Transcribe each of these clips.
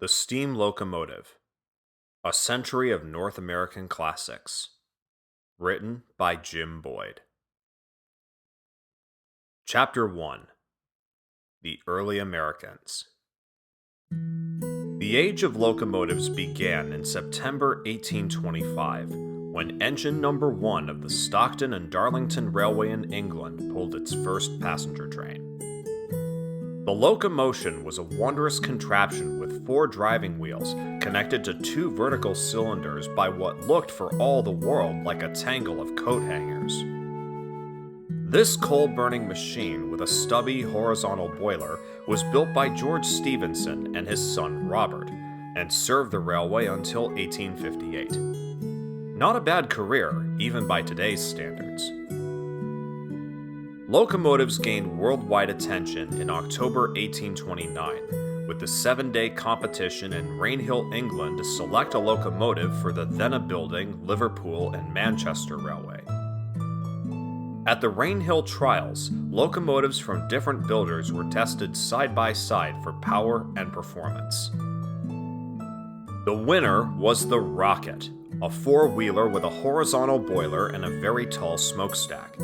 The Steam Locomotive, A Century of North American Classics. Written by Jim Boyd. Chapter 1. The Early Americans. The age of locomotives began in September 1825, when engine number 1 of the Stockton and Darlington Railway in England pulled its first passenger train. The Locomotion was a wondrous contraption with 4 driving wheels connected to 2 vertical cylinders by what looked for all the world like a tangle of coat hangers. This coal-burning machine with a stubby horizontal boiler was built by George Stephenson and his son Robert, and served the railway until 1858. Not a bad career, even by today's standards. Locomotives gained worldwide attention in October 1829, with the 7-day competition in Rainhill, England to select a locomotive for the then-a-building Liverpool and Manchester Railway. At the Rainhill trials, locomotives from different builders were tested side by side for power and performance. The winner was the Rocket, a 4-wheeler with a horizontal boiler and a very tall smokestack.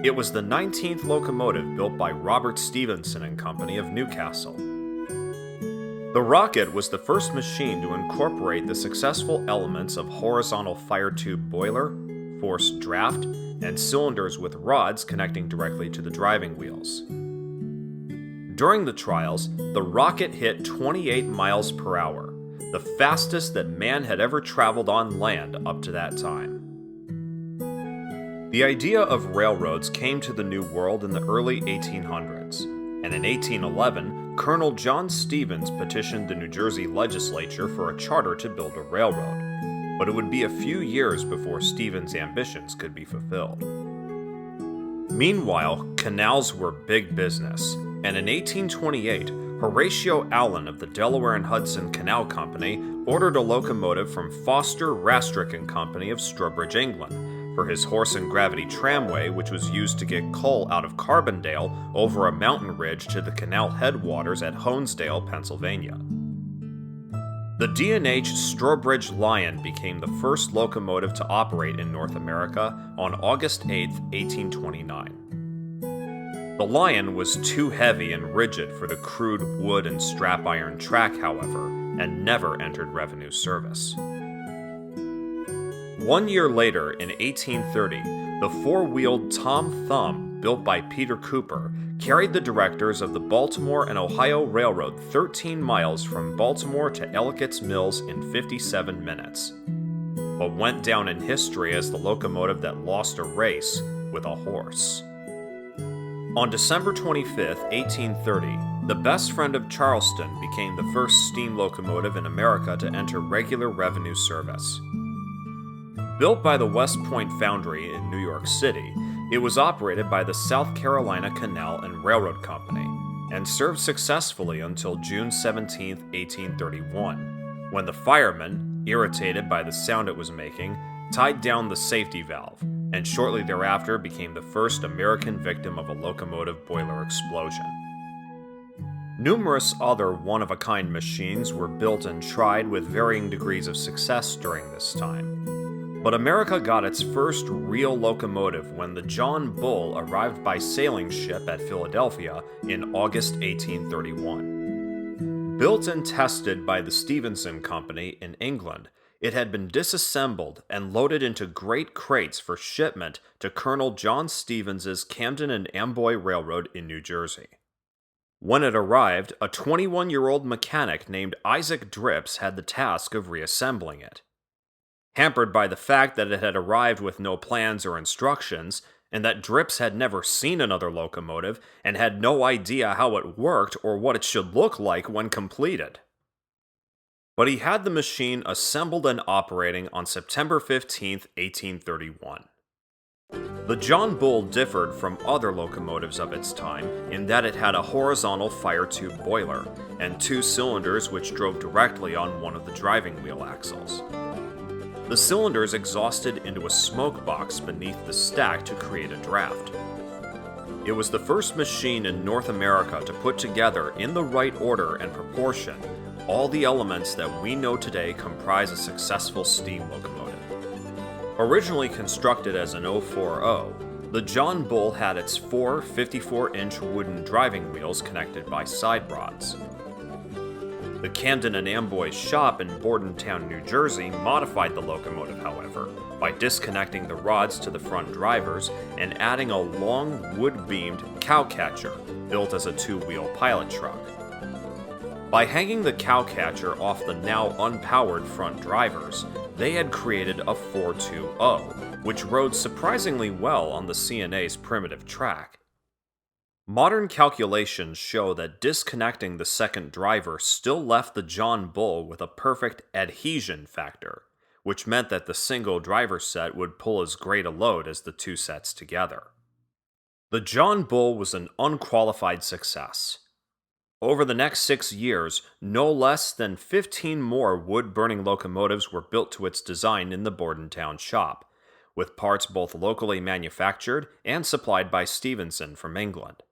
It was the 19th locomotive built by Robert Stephenson and Company of Newcastle. The Rocket was the first machine to incorporate the successful elements of horizontal fire tube boiler, forced draft, and cylinders with rods connecting directly to the driving wheels. During the trials, the Rocket hit 28 miles per hour, the fastest that man had ever traveled on land up to that time. The idea of railroads came to the New World in the early 1800s, and in 1811, Colonel John Stevens petitioned the New Jersey legislature for a charter to build a railroad, but it would be a few years before Stevens' ambitions could be fulfilled. Meanwhile, canals were big business, and in 1828, Horatio Allen of the Delaware and Hudson Canal Company ordered a locomotive from Foster, Rastrick and Company of Stourbridge, England, for his horse and gravity tramway, which was used to get coal out of Carbondale over a mountain ridge to the canal headwaters at Honesdale, Pennsylvania. The D&H Stourbridge Lion became the first locomotive to operate in North America on August 8, 1829. The Lion was too heavy and rigid for the crude wood and strap iron track, however, and never entered revenue service. 1 year later, in 1830, the 4-wheeled Tom Thumb, built by Peter Cooper, carried the directors of the Baltimore and Ohio Railroad 13 miles from Baltimore to Ellicott's Mills in 57 minutes, but went down in history as the locomotive that lost a race with a horse. On December 25, 1830, the best friend of Charleston became the first steam locomotive in America to enter regular revenue service. Built by the West Point Foundry in New York City, it was operated by the South Carolina Canal and Railroad Company, and served successfully until June 17, 1831, when the firemen, irritated by the sound it was making, tied down the safety valve, and shortly thereafter became the first American victim of a locomotive boiler explosion. Numerous other one-of-a-kind machines were built and tried with varying degrees of success during this time. But America got its first real locomotive when the John Bull arrived by sailing ship at Philadelphia in August 1831. Built and tested by the Stephenson Company in England, it had been disassembled and loaded into great crates for shipment to Colonel John Stevens's Camden and Amboy Railroad in New Jersey. When it arrived, a 21-year-old mechanic named Isaac Drips had the task of reassembling it. Hampered by the fact that it had arrived with no plans or instructions, and that Drips had never seen another locomotive and had no idea how it worked or what it should look like when completed. But he had the machine assembled and operating on September 15, 1831. The John Bull differed from other locomotives of its time in that it had a horizontal fire tube boiler and 2 cylinders which drove directly on one of the driving wheel axles. The cylinders exhausted into a smoke box beneath the stack to create a draft. It was the first machine in North America to put together, in the right order and proportion, all the elements that we know today comprise a successful steam locomotive. Originally constructed as an 040, the John Bull had its four 54-inch wooden driving wheels connected by side rods. The Camden and Amboy shop in Bordentown, New Jersey modified the locomotive, however, by disconnecting the rods to the front drivers and adding a long wood-beamed cowcatcher built as a two-wheel pilot truck. By hanging the cowcatcher off the now unpowered front drivers, they had created a 420, which rode surprisingly well on the CNA's primitive track. Modern calculations show that disconnecting the second driver still left the John Bull with a perfect adhesion factor, which meant that the single driver set would pull as great a load as the two sets together. The John Bull was an unqualified success. Over the next 6 years, no less than 15 more wood-burning locomotives were built to its design in the Bordentown shop, with parts both locally manufactured and supplied by Stephenson from England.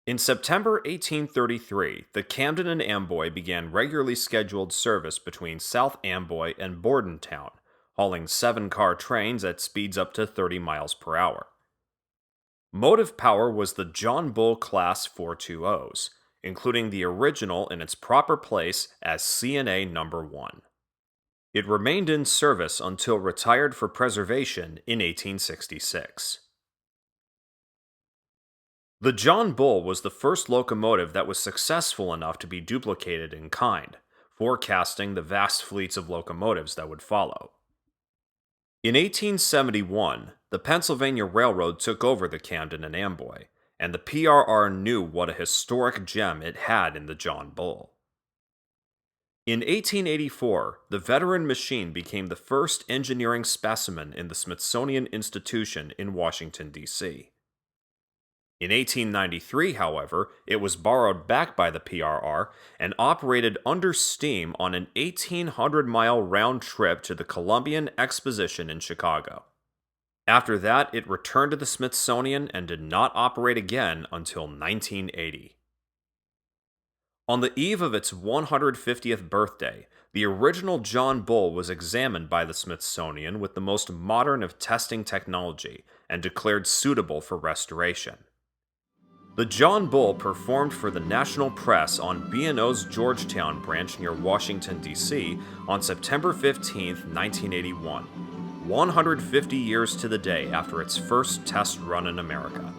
In September 1833, the Camden and Amboy began regularly scheduled service between South Amboy and Bordentown, hauling 7-car trains at speeds up to 30 miles per hour. Motive power was the John Bull Class 420s, including the original in its proper place as CNA No. 1. It remained in service until retired for preservation in 1866. The John Bull was the first locomotive that was successful enough to be duplicated in kind, forecasting the vast fleets of locomotives that would follow. In 1871, the Pennsylvania Railroad took over the Camden and Amboy, and the PRR knew what a historic gem it had in the John Bull. In 1884, the veteran machine became the first engineering specimen in the Smithsonian Institution in Washington, D.C. In 1893, however, it was borrowed back by the PRR and operated under steam on an 1,800-mile round trip to the Columbian Exposition in Chicago. After that, it returned to the Smithsonian and did not operate again until 1980. On the eve of its 150th birthday, the original John Bull was examined by the Smithsonian with the most modern of testing technology and declared suitable for restoration. The John Bull performed for the national press on B&O's Georgetown branch near Washington, D.C. on September 15, 1981, 150 years to the day after its first test run in America.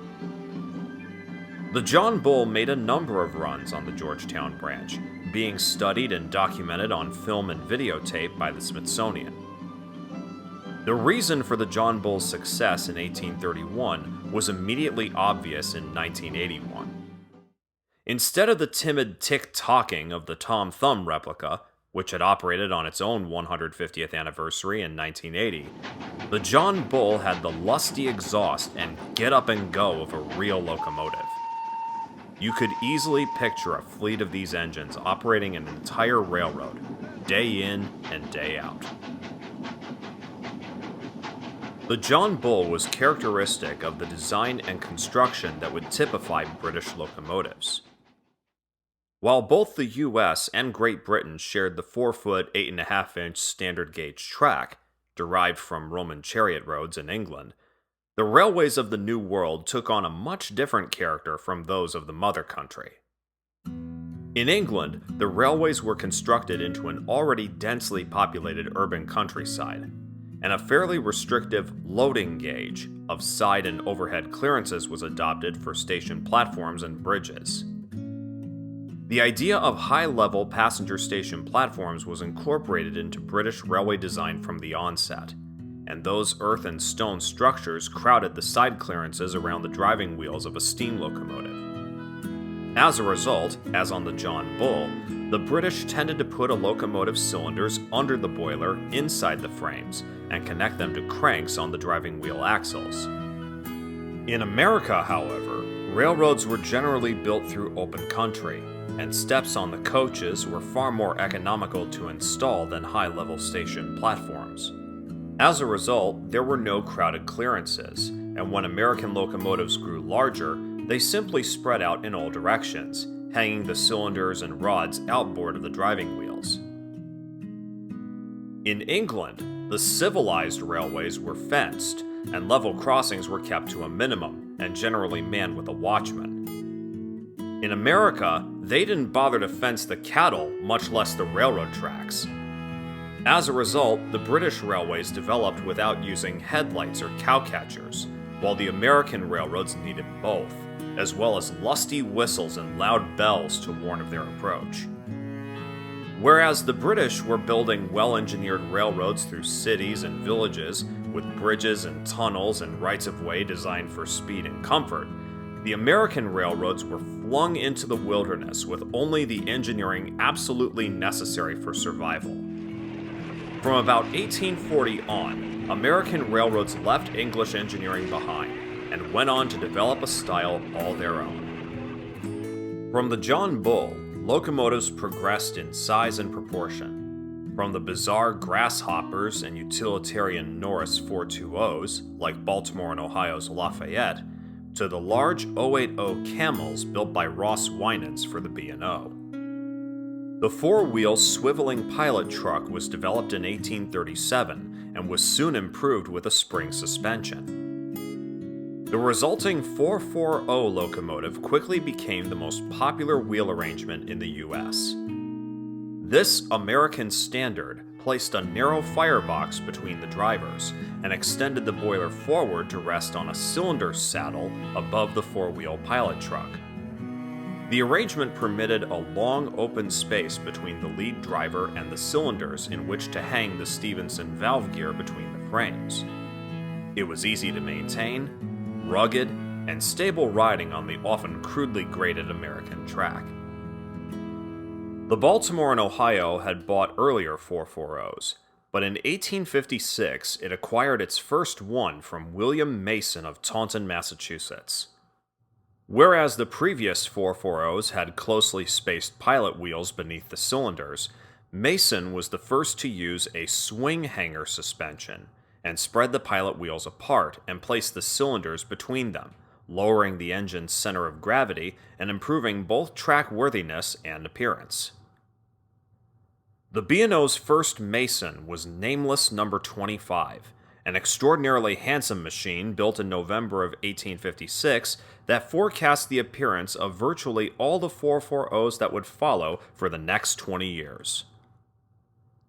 The John Bull made a number of runs on the Georgetown branch, being studied and documented on film and videotape by the Smithsonian. The reason for the John Bull's success in 1831 was immediately obvious in 1981. Instead of the timid tick-tocking of the Tom Thumb replica, which had operated on its own 150th anniversary in 1980, the John Bull had the lusty exhaust and get-up-and-go of a real locomotive. You could easily picture a fleet of these engines operating an entire railroad, day in and day out. The John Bull was characteristic of the design and construction that would typify British locomotives. While both the US and Great Britain shared the 4-foot, 8.5-inch standard gauge track, derived from Roman chariot roads in England, the railways of the New World took on a much different character from those of the mother country. In England, the railways were constructed into an already densely populated urban countryside, and a fairly restrictive loading gauge of side and overhead clearances was adopted for station platforms and bridges. The idea of high-level passenger station platforms was incorporated into British railway design from the onset, and those earth and stone structures crowded the side clearances around the driving wheels of a steam locomotive. As a result, as on the John Bull, the British tended to put a locomotive's cylinders under the boiler inside the frames and connect them to cranks on the driving wheel axles. In America, however, railroads were generally built through open country, and steps on the coaches were far more economical to install than high-level station platforms. As a result, there were no crowded clearances, and when American locomotives grew larger, they simply spread out in all directions, hanging the cylinders and rods outboard of the driving wheels. In England, the civilized railways were fenced, and level crossings were kept to a minimum, and generally manned with a watchman. In America, they didn't bother to fence the cattle, much less the railroad tracks. As a result, the British railways developed without using headlights or cowcatchers, while the American railroads needed both, as well as lusty whistles and loud bells to warn of their approach. Whereas the British were building well-engineered railroads through cities and villages, with bridges and tunnels and rights-of-way designed for speed and comfort, the American railroads were flung into the wilderness with only the engineering absolutely necessary for survival. From about 1840 on, American railroads left English engineering behind and went on to develop a style all their own. From the John Bull, locomotives progressed in size and proportion. From the bizarre grasshoppers and utilitarian Norris 420s, like Baltimore and Ohio's Lafayette, to the large 080 Camels built by Ross Winans for the B&O. The four-wheel swiveling pilot truck was developed in 1837 and was soon improved with a spring suspension. The resulting 440 locomotive quickly became the most popular wheel arrangement in the US. This American standard placed a narrow firebox between the drivers and extended the boiler forward to rest on a cylinder saddle above the four-wheel pilot truck. The arrangement permitted a long open space between the lead driver and the cylinders in which to hang the Stephenson valve gear between the frames. It was easy to maintain, rugged, and stable riding on the often crudely graded American track. The Baltimore and Ohio had bought earlier 440s, but in 1856 it acquired its first one from William Mason of Taunton, Massachusetts. Whereas the previous 440s had closely spaced pilot wheels beneath the cylinders, Mason was the first to use a swing hanger suspension and spread the pilot wheels apart and place the cylinders between them, lowering the engine's center of gravity and improving both track worthiness and appearance. The B&O's first Mason was nameless number 25, an extraordinarily handsome machine built in November of 1856 that forecast the appearance of virtually all the 440s that would follow for the next 20 years.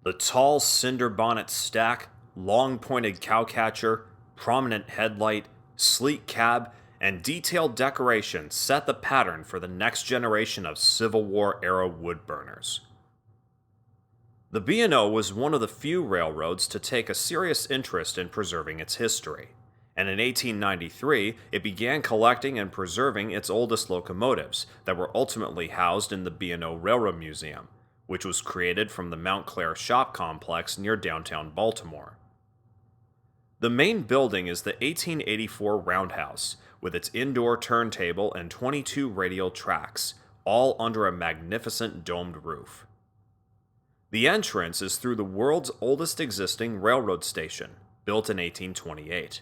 The tall cinder bonnet stack, long-pointed cowcatcher, prominent headlight, sleek cab, and detailed decoration set the pattern for the next generation of Civil War-era wood-burners. The B&O was one of the few railroads to take a serious interest in preserving its history, and in 1893 it began collecting and preserving its oldest locomotives that were ultimately housed in the B&O Railroad Museum, which was created from the Mount Clair Shop Complex near downtown Baltimore. The main building is the 1884 Roundhouse, with its indoor turntable and 22 radial tracks, all under a magnificent domed roof. The entrance is through the world's oldest existing railroad station, built in 1828.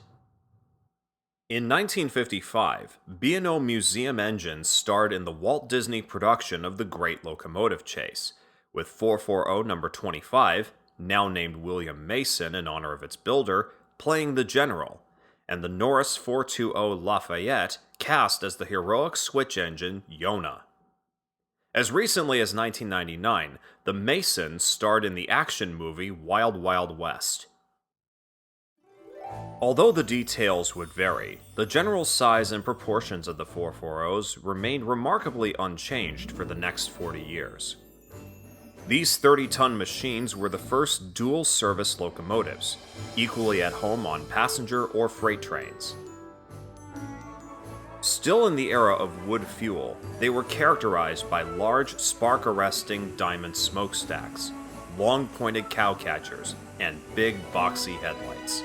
In 1955, B&O Museum engines starred in the Walt Disney production of The Great Locomotive Chase, with 440 number 25, now named William Mason in honor of its builder, playing the General, and the Norris 420 Lafayette cast as the heroic switch engine Yonah. As recently as 1999, the Mason starred in the action movie Wild Wild West. Although the details would vary, the general size and proportions of the 440s remained remarkably unchanged for the next 40 years. These 30-ton machines were the first dual-service locomotives, equally at home on passenger or freight trains. Still in the era of wood fuel, they were characterized by large, spark-arresting diamond smokestacks, long-pointed cowcatchers, and big, boxy headlights.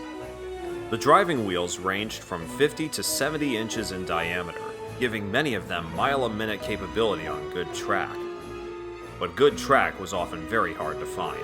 The driving wheels ranged from 50 to 70 inches in diameter, giving many of them mile-a-minute capability on good track. But good track was often very hard to find.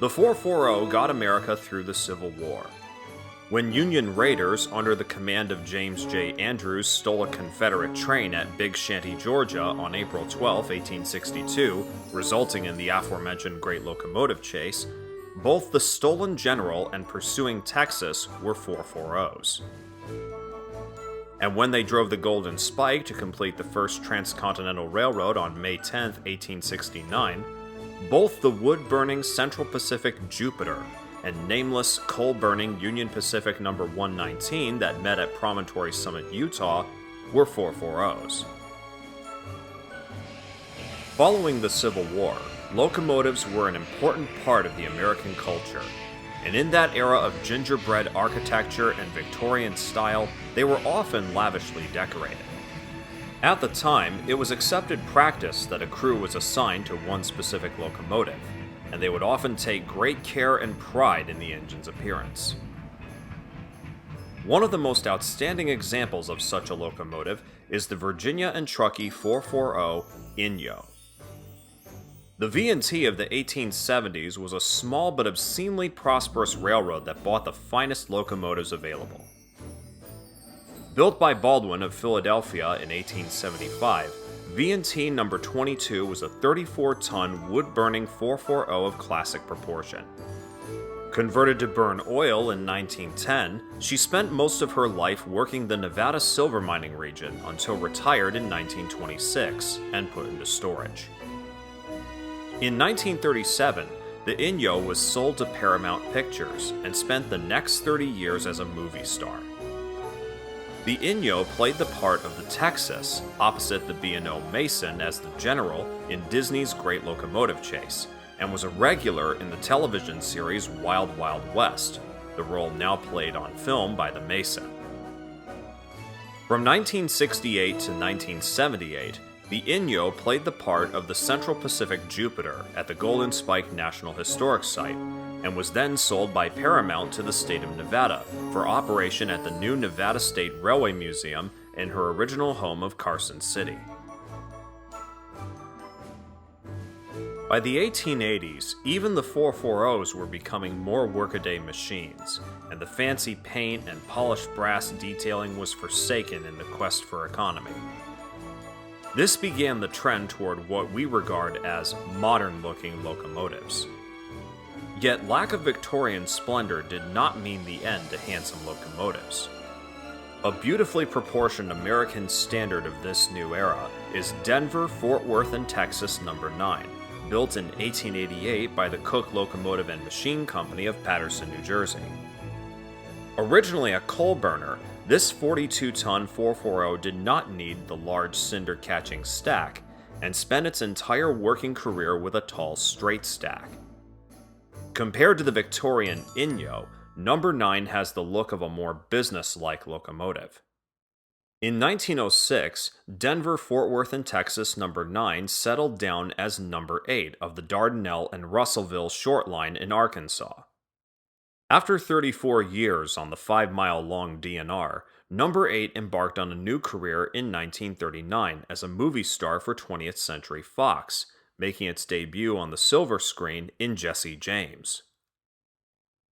The 440 got America through the Civil War. When Union raiders under the command of James J. Andrews stole a Confederate train at Big Shanty, Georgia on April 12, 1862, resulting in the aforementioned Great Locomotive Chase, both the stolen general and pursuing Texas were 440s. And when they drove the Golden Spike to complete the first transcontinental railroad on May 10, 1869, both the wood-burning Central Pacific Jupiter and nameless coal-burning Union Pacific No. 119 that met at Promontory Summit, Utah, were 440s. Following the Civil War, locomotives were an important part of the American culture, and in that era of gingerbread architecture and Victorian style, they were often lavishly decorated. At the time, it was accepted practice that a crew was assigned to one specific locomotive, and they would often take great care and pride in the engine's appearance. One of the most outstanding examples of such a locomotive is the Virginia and Truckee 440 Inyo. The V&T of the 1870s was a small but obscenely prosperous railroad that bought the finest locomotives available. Built by Baldwin of Philadelphia in 1875, V&T No. 22 was a 34-ton wood-burning 440 of classic proportion. Converted to burn oil in 1910, she spent most of her life working the Nevada silver mining region until retired in 1926 and put into storage. In 1937, the Inyo was sold to Paramount Pictures and spent the next 30 years as a movie star. The Inyo played the part of the Texas, opposite the B&O Mason as the general in Disney's Great Locomotive Chase, and was a regular in the television series Wild Wild West, the role now played on film by the Mason. From 1968 to 1978, the Inyo played the part of the Central Pacific Jupiter at the Golden Spike National Historic Site, and was then sold by Paramount to the state of Nevada for operation at the new Nevada State Railway Museum in her original home of Carson City. By the 1880s, even the 440s were becoming more workaday machines, and the fancy paint and polished brass detailing was forsaken in the quest for economy. This began the trend toward what we regard as modern-looking locomotives. Yet lack of Victorian splendor did not mean the end to handsome locomotives. A beautifully proportioned American standard of this new era is Denver, Fort Worth, and Texas No. 9, built in 1888 by the Cook Locomotive and Machine Company of Paterson, New Jersey. Originally a coal burner, this 42-ton 440 did not need the large cinder-catching stack, and spent its entire working career with a tall straight stack. Compared to the Victorian Inyo, No. 9 has the look of a more business-like locomotive. In 1906, Denver, Fort Worth, and Texas No. 9 settled down as No. 8 of the Dardanelle and Russellville Short Line in Arkansas. After 34 years on the 5-mile-long DNR, No. 8 embarked on a new career in 1939 as a movie star for 20th Century Fox, making its debut on the silver screen in Jesse James.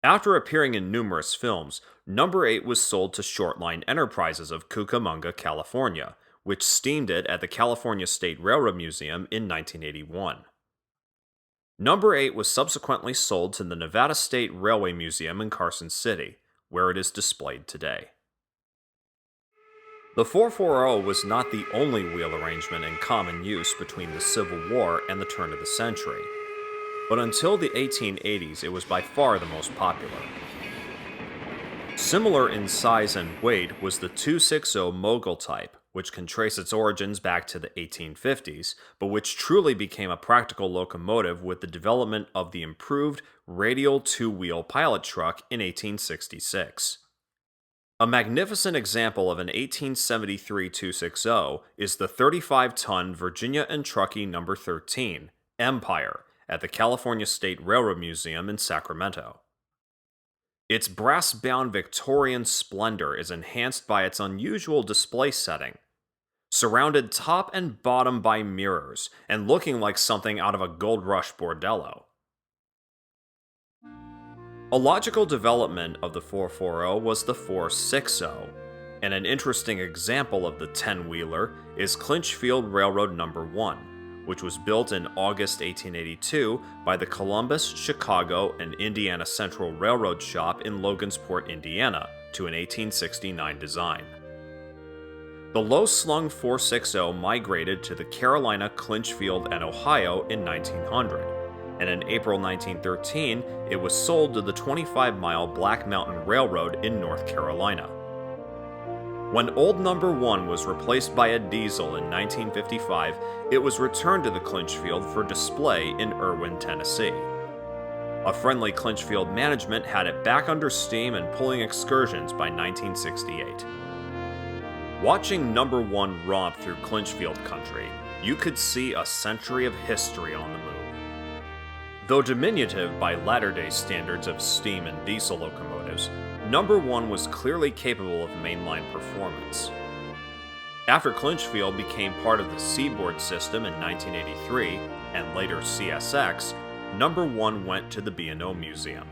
After appearing in numerous films, No. 8 was sold to Shortline Enterprises of Cucamonga, California, which steamed it at the California State Railroad Museum in 1981. No. 8 was subsequently sold to the Nevada State Railway Museum in Carson City, where it is displayed today. The 440 was not the only wheel arrangement in common use between the Civil War and the turn of the century, but until the 1880s it was by far the most popular. Similar in size and weight was the 260 Mogul type, which can trace its origins back to the 1850s, but which truly became a practical locomotive with the development of the improved radial two-wheel pilot truck in 1866. A magnificent example of an 1873 260 is the 35-ton Virginia and Truckee No. 13, Empire, at the California State Railroad Museum in Sacramento. Its brass-bound Victorian splendor is enhanced by its unusual display setting, surrounded top and bottom by mirrors and looking like something out of a Gold Rush bordello. A logical development of the 440 was the 460, and an interesting example of the 10-wheeler is Clinchfield Railroad No. 1, which was built in August 1882 by the Columbus, Chicago, and Indiana Central Railroad shop in Logansport, Indiana, to an 1869 design. The low-slung 460 migrated to the Carolina, Clinchfield, and Ohio in 1900, and in April 1913 it was sold to the 25-mile Black Mountain Railroad in North Carolina. When old No. 1 was replaced by a diesel in 1955, it was returned to the Clinchfield for display in Irwin, Tennessee. A friendly Clinchfield management had it back under steam and pulling excursions by 1968. Watching No. 1 romp through Clinchfield country, you could see a century of history on the move. Though diminutive by latter-day standards of steam and diesel locomotives, No. 1 was clearly capable of mainline performance. After Clinchfield became part of the Seaboard system in 1983, and later CSX, No. 1 went to the B&O Museum.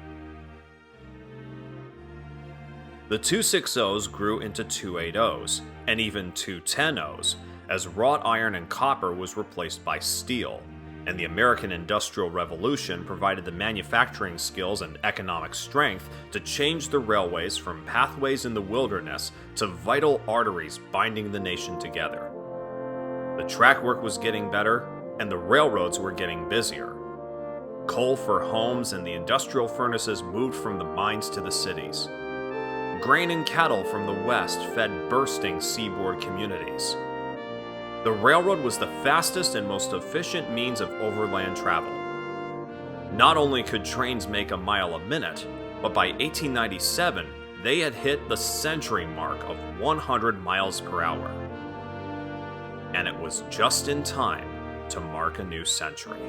The 260s grew into 280s, and even 210s, as wrought iron and copper was replaced by steel, and the American Industrial Revolution provided the manufacturing skills and economic strength to change the railways from pathways in the wilderness to vital arteries binding the nation together. The track work was getting better, and the railroads were getting busier. Coal for homes and the industrial furnaces moved from the mines to the cities. Grain and cattle from the west fed bursting seaboard communities. The railroad was the fastest and most efficient means of overland travel. Not only could trains make a mile a minute, but by 1897, they had hit the century mark of 100 miles per hour. And it was just in time to mark a new century.